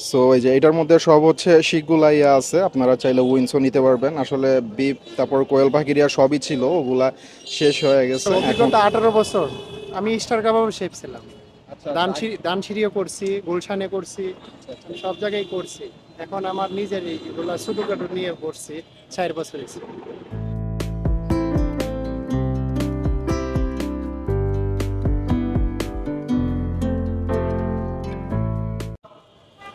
So এই যে এটার মধ্যে সব হচ্ছে শিকগুলা ইয়া আছে, আপনারা চাইলে উইন্সও নিতে পারবেন। আসলে বিপ তারপর কোয়েল পাখিরিয়া সবই ছিল, ওগুলা শেষ হয়ে গেছে এখন। অভিজ্ঞতা 18 বছর। আমি স্টার কাবাব শেফ ছিলাম। আচ্ছা দানসিঁড়িও করছি, গুলশানে করছি, আমি সব জায়গায় করছি। এখন আমার নিজের এগুলা ছোটখাটো নিয়ে করছি। 4 বছর হয়েছে।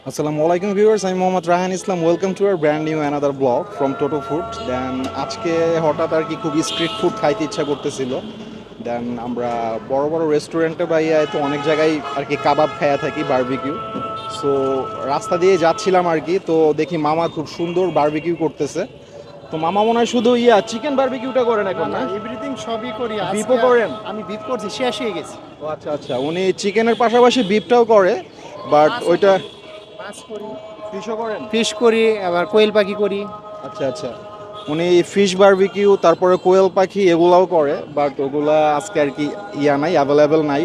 আসসালামু আলাইকুম ভিউয়ার্স, আমি Mohammad Rahan Islam. Welcome to our brand new another blog from Toto food. Then আজকে হঠাৎ আর কি খুবই স্ট্রিট ফুড খাইতে ইচ্ছা করতেছিল। দেন আমরা বড় বড় রেস্টুরেন্টে বা ইয়ে তো অনেক জায়গায় আর কি কাবাব খাইয়া থাকি, বারবিকিউ। সো রাস্তা দিয়ে যাচ্ছিলাম আর কি, তো দেখি মামা খুব সুন্দর বারবিকিউ করতেছে। তো মামা মনে হয় শুধু চিকেন বারবিকিউটা করেন এখন, না? এভরিথিং সবই করি। বিপও করেন? আমি বিপ করছি, শেষ হয়ে গেছি। ও আচ্ছা আচ্ছা, উনি চিকেনের পাশাপাশি বিফটাও করে, বাট ওইটা মাছ করি, ফিশও করেন? ফিশ করি, আবার কোয়েল পাখি করি। আচ্ছা আচ্ছা, উনি ফিশ বারবিকিউ তারপরে কোয়েল পাখি এগুলাও করে, বাট ওগুলা আজকে আর কি নাই, অ্যাভেলেবেল নাই।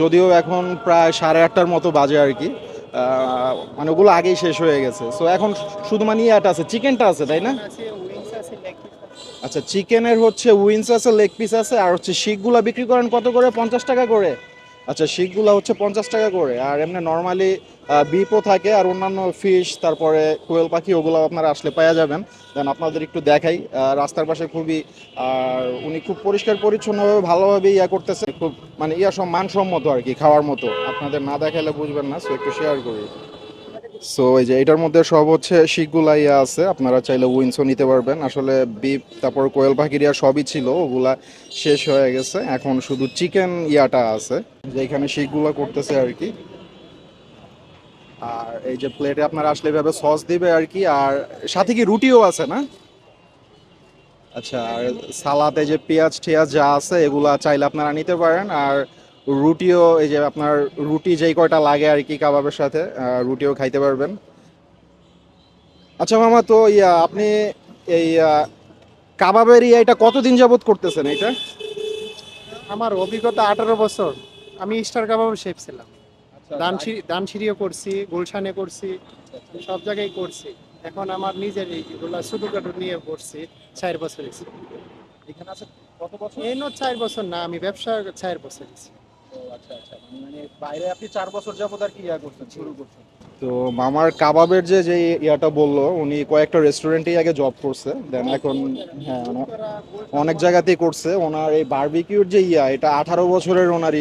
যদিও এখন প্রায় 8:30টার মতো বাজে আর কি। মানে ওগুলো আগেই শেষ হয়ে গেছে। সো এখন শুধু মানে ইয়াটা আছে, চিকেনটা আছে, তাই না? আছে, উইংস আছে, লেগ পিস আছে। আচ্ছা, চিকেনের হচ্ছে উইংস আছে, লেগ পিস আছে, আর হচ্ছে শিকগুলা বিক্রি করেন কত করে? 50 টাকা করে? আচ্ছা, শিকগুলা হচ্ছে 50 টাকা করে। আর এমনি নর্মালি বিপও থাকে আর অন্যান্য ফিশ তারপরে কোয়েল পাখি ওগুলো আপনারা আসলে পাওয়া যাবেন। দেন আপনাদের একটু দেখাই, রাস্তার পাশে খুবই, আর উনি খুব পরিষ্কার পরিচ্ছন্নভাবে ভালোভাবে ইয়া করতেছে, খুব মানে সব মানসম্মত আর কি, খাওয়ার মতো। আপনাদের না দেখালে বুঝবেন না, সো একটু শেয়ার করি। সো এই যে এটার মধ্যে সব হচ্ছে শিকগুলা ইয়া আছে, আপনারা চাইলে উইন্সও নিতে পারবেন। আসলে বিপ তারপর কোয়েল পাখিরিয়া সবই ছিল, ওগুলা শেষ হয়ে গেছে, এখন শুধু চিকেন ইয়াটা আছে, যে এখানে শিকগুলা করতেছে আর কি। আর এই যে প্লেটে আপনারা আসলে এভাবে সস দিবে আর কি, আর সাথে কি রুটিও আছে, না? আচ্ছা, আর সালাদে যে পেঁয়াজ টেয়াজ যা আছে এগুলা চাইলে আপনারা নিতে পারেন। আর রুটিও, এই যে আপনার রুটি যেই কয়টা লাগে আর কি কাবাবের সাথে, রুটিও খাইতে পারবেন। আচ্ছা মামা, তো আপনি এই কাবাবের এটা কতদিন যাবত করতেছেন এটা? আমার অভিজ্ঞতা 18 বছর। আমি স্টার কাবাব শেফ ছিলাম। আচ্ছা দানসিঁড়িও করছি, গুলশানে করছি, আমি সব জায়গায় করছি। এখন আমার নিজের এগুলা ছোটখাটো নিয়ে করছি। 4 বছর হয়েছে। এখানে আছে কত বছর? এই 4 বছর না, আমি ব্যবসা 4 বছর হয়েছে। আচ্ছা আচ্ছা, মানে বাইরে আপনি 4 বছর যাবত আর কি করছেন, শুরু করছেন। তো মামার কাবাবের যে ইয়াটা বললো, উনি কয়েকটা রেস্টুরেন্টেই আগে জব করছে, দেন এখন হ্যাঁ অনেক জায়গাতেই করছে। ওনার এই বারবিকিউর যে এটা 18 বছরের ওনার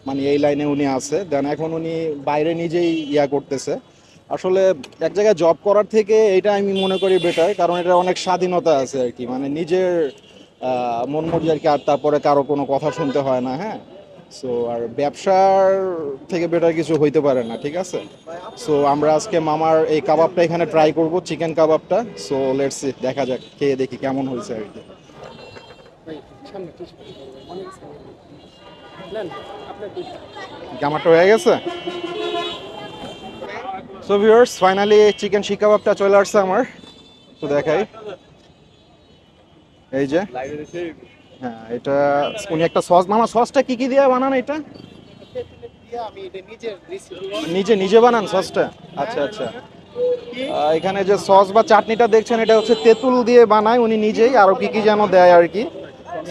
মানে এই লাইনে উনি আছে। দেন এখন উনি বাইরে নিজেই করতেছে। আসলে এক জায়গায় জব করার থেকে এটা আমি মনে করি বেটার, কারণ এটা অনেক স্বাধীনতা আছে আর কি, মানে নিজের মন মর্জি আর কি, আর তারপরে কারো কোনো কথা শুনতে হয় না। হ্যাঁ, সো আর ব্যবসার থেকে বেটার কিছু হইতে পারে না, ঠিক আছে? সো আমরা আজকে মামার এই কাবাবটা এখানে ট্রাই করব, চিকেন কাবাবটা। সো লেটস সি, দেখা যাক, খেয়ে দেখি কেমন হয়েছে আর কি। কামারটা হয়ে গেছে। সো ভিউয়ার্স, ফাইনালি চিকেন শিক কাবাবটা চলে আসছে আমার। তো দেখাই, এই যে, হ্যাঁ এটা উনি একটা সস, মামা সসটা কি কি দিয়ে বানান এটা? নিজে নিজে বানান সসটা? আচ্ছা আচ্ছা। এখানে যে সস বা চাটনিটা দেখছেন, এটা হচ্ছে তেঁতুল দিয়ে বানায় উনি নিজেই, আরো কি কি যেন দেয় আর কি।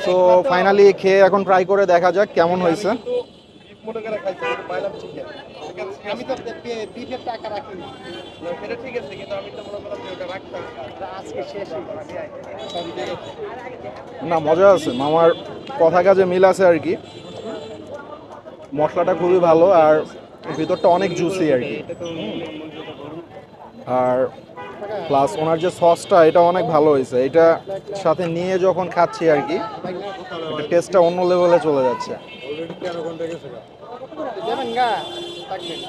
সো ফাইনালি খেয়ে এখন ট্রাই করে দেখা যাক কেমন হয়েছে। আমি তো বিফের টাকা রাখিনি। সেটা ঠিক আছে, কিন্তু আমি তো মনে করলাম যে ওটা রাখতাম। আজকে শেষ হয়ে গেছে। না, মজা আছে, মামার কথা কাজে মিল আছে আর কি। মশলাটা খুবই ভালো, আর ভিতরটা অনেক জুসি আর কি। আর প্লাস ওনার যে সসটা, এটা অনেক ভালো হয়েছে। এটা সাথে নিয়ে যখন খাচ্ছি আর কি, এটা টেস্টটা অন্য লেভেলে চলে যাচ্ছে। যাবেন গা, থাকবেন।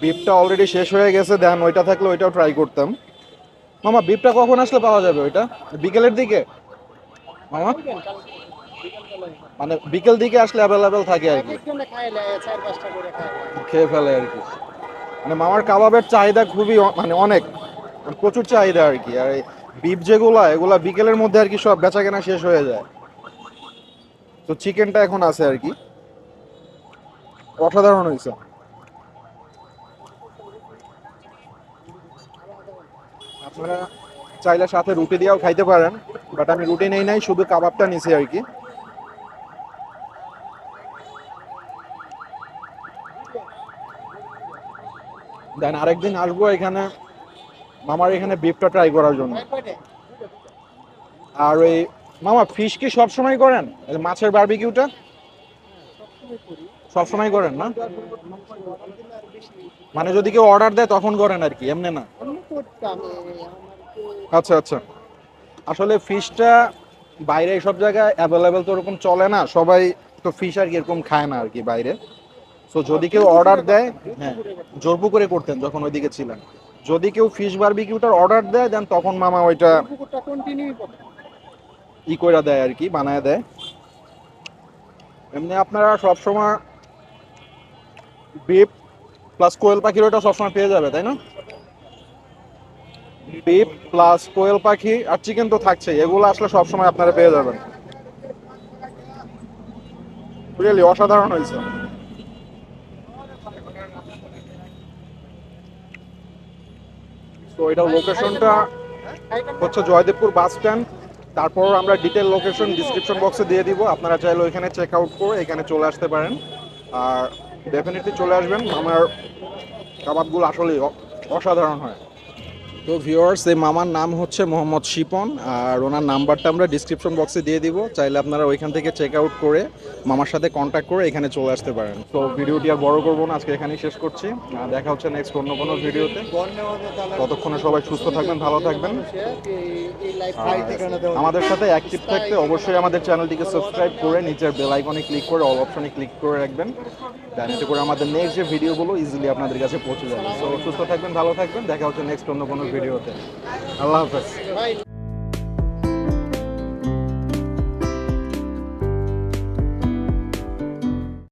বিফটা অলরেডি শেষ হয়ে গেছে, দেন ওইটা থাকলে ওইটাও ট্রাই করতাম। মামা বিফটা কখন আসলে পাওয়া যাবে ওইটা? বিকেলের দিকে মামা? মানে বিকেল দিকে আসলে অ্যাভেলেবেল থাকে আর কি, খাইলে 4-5টা করে খাই। খেয়ে ফেলে আর কি। মানে মামার কাবাবের চাহিদা খুবই মানে অনেক, প্রচুর চাহিদা আর কি। আর এই বিফ যেগুলা, এগুলা বিকেলের মধ্যে আর কি সব বেচা কেনা শেষ হয়ে যায়। তো চিকেনটা এখন আছে আর কি, অসাধারণ হয়েছে। আপনারা চাইলে সাথে রুটি দিয়েও খাইতে পারেন, বাট আমি রুটি নেই নাই, শুধু কাবাবটা নিছি আর কি। দেন আরেকদিন আসবো এখানে মামার এখানে বিফটা ট্রাই করার জন্য। আর ওই মামা ফিশ কি সব সময় করেন, এই যে মাছের বারবিকিউটা সব সময় করেন না? মানে যদি কেউ অর্ডার দেয় তখন করেন আর কি, এমনি না? আচ্ছা আচ্ছা। আসলে ফিশটা বাইরে সব জায়গায় অ্যাভেলেবেল তো ওরকম চলে না, সবাই তো ফিশ আর কি এরকম খায় না আর কি বাইরে। সো যদি কেউ অর্ডার দেয়, হ্যাঁ জোরপুকুরে করতেন যখন ওইদিকে ছিলেন, যদি কেউ ফিশ বারবিকিউটার অর্ডার দেয় দেন তখন মামা ওইটা ই করে দেয় আর কি, বানায় দেয়। এমনি আপনারা সবসময় বিফ প্লাস কোয়েল পাখির ওটা সবসময় পেয়ে যাবে, তাই না? বিফ প্লাস কোয়েল পাখি আর চিকেন তো থাকছে, এগুলো আসলে সবসময় আপনারা পেয়ে যাবেন। রিয়েলি অসাধারণ হয়েছে। তো এটা লোকেশনটা হচ্ছে জয়দেবপুর বাস স্ট্যান্ড। তারপর আমরা ডিটেল লোকেশন ডিসক্রিপশন বক্সে দিয়ে দিব, আপনারা চাইলে ওইখানে চেক আউট করে এখানে চলে আসতে পারেন। আর ডেফিনেটলি চলে আসবেন, আমার কাবাবগুলো আসলে অসাধারণ হয়। তো ভিউয়ার্স, এই মামার নাম হচ্ছে মোহাম্মদ শিপন, আর ওনার নাম্বারটা আমরা ডিসক্রিপশন বক্সে দিয়ে দিব, চাইলে আপনারা ওইখান থেকে চেক আউট করে মামার সাথে কন্ট্যাক্ট করে এখানে চলে আসতে পারেন। তো ভিডিওটি আর বড় করবো না, আজকে এখানেই শেষ করছি। দেখা হচ্ছে নেক্সট অন্য কোনো ভিডিওতে। ততক্ষণে সবাই সুস্থ থাকবেন, ভালো থাকবেন। আমাদের সাথে অ্যাক্টিভ থাকতে অবশ্যই আমাদের চ্যানেলটিকে সাবস্ক্রাইব করে নিচের বেল আইকনে ক্লিক করে অল অপশনে ক্লিক করে রাখবেন, দেন এতে করে আমাদের নেক্সট যে ভিডিওগুলো ইজিলি আপনাদের কাছে পৌঁছে যাবে। তো সুস্থ থাকবেন, ভালো থাকবেন, দেখা হচ্ছে নেক্সট অন্য কোনো ভিডিওতে। আল্লাহ হাফেজ।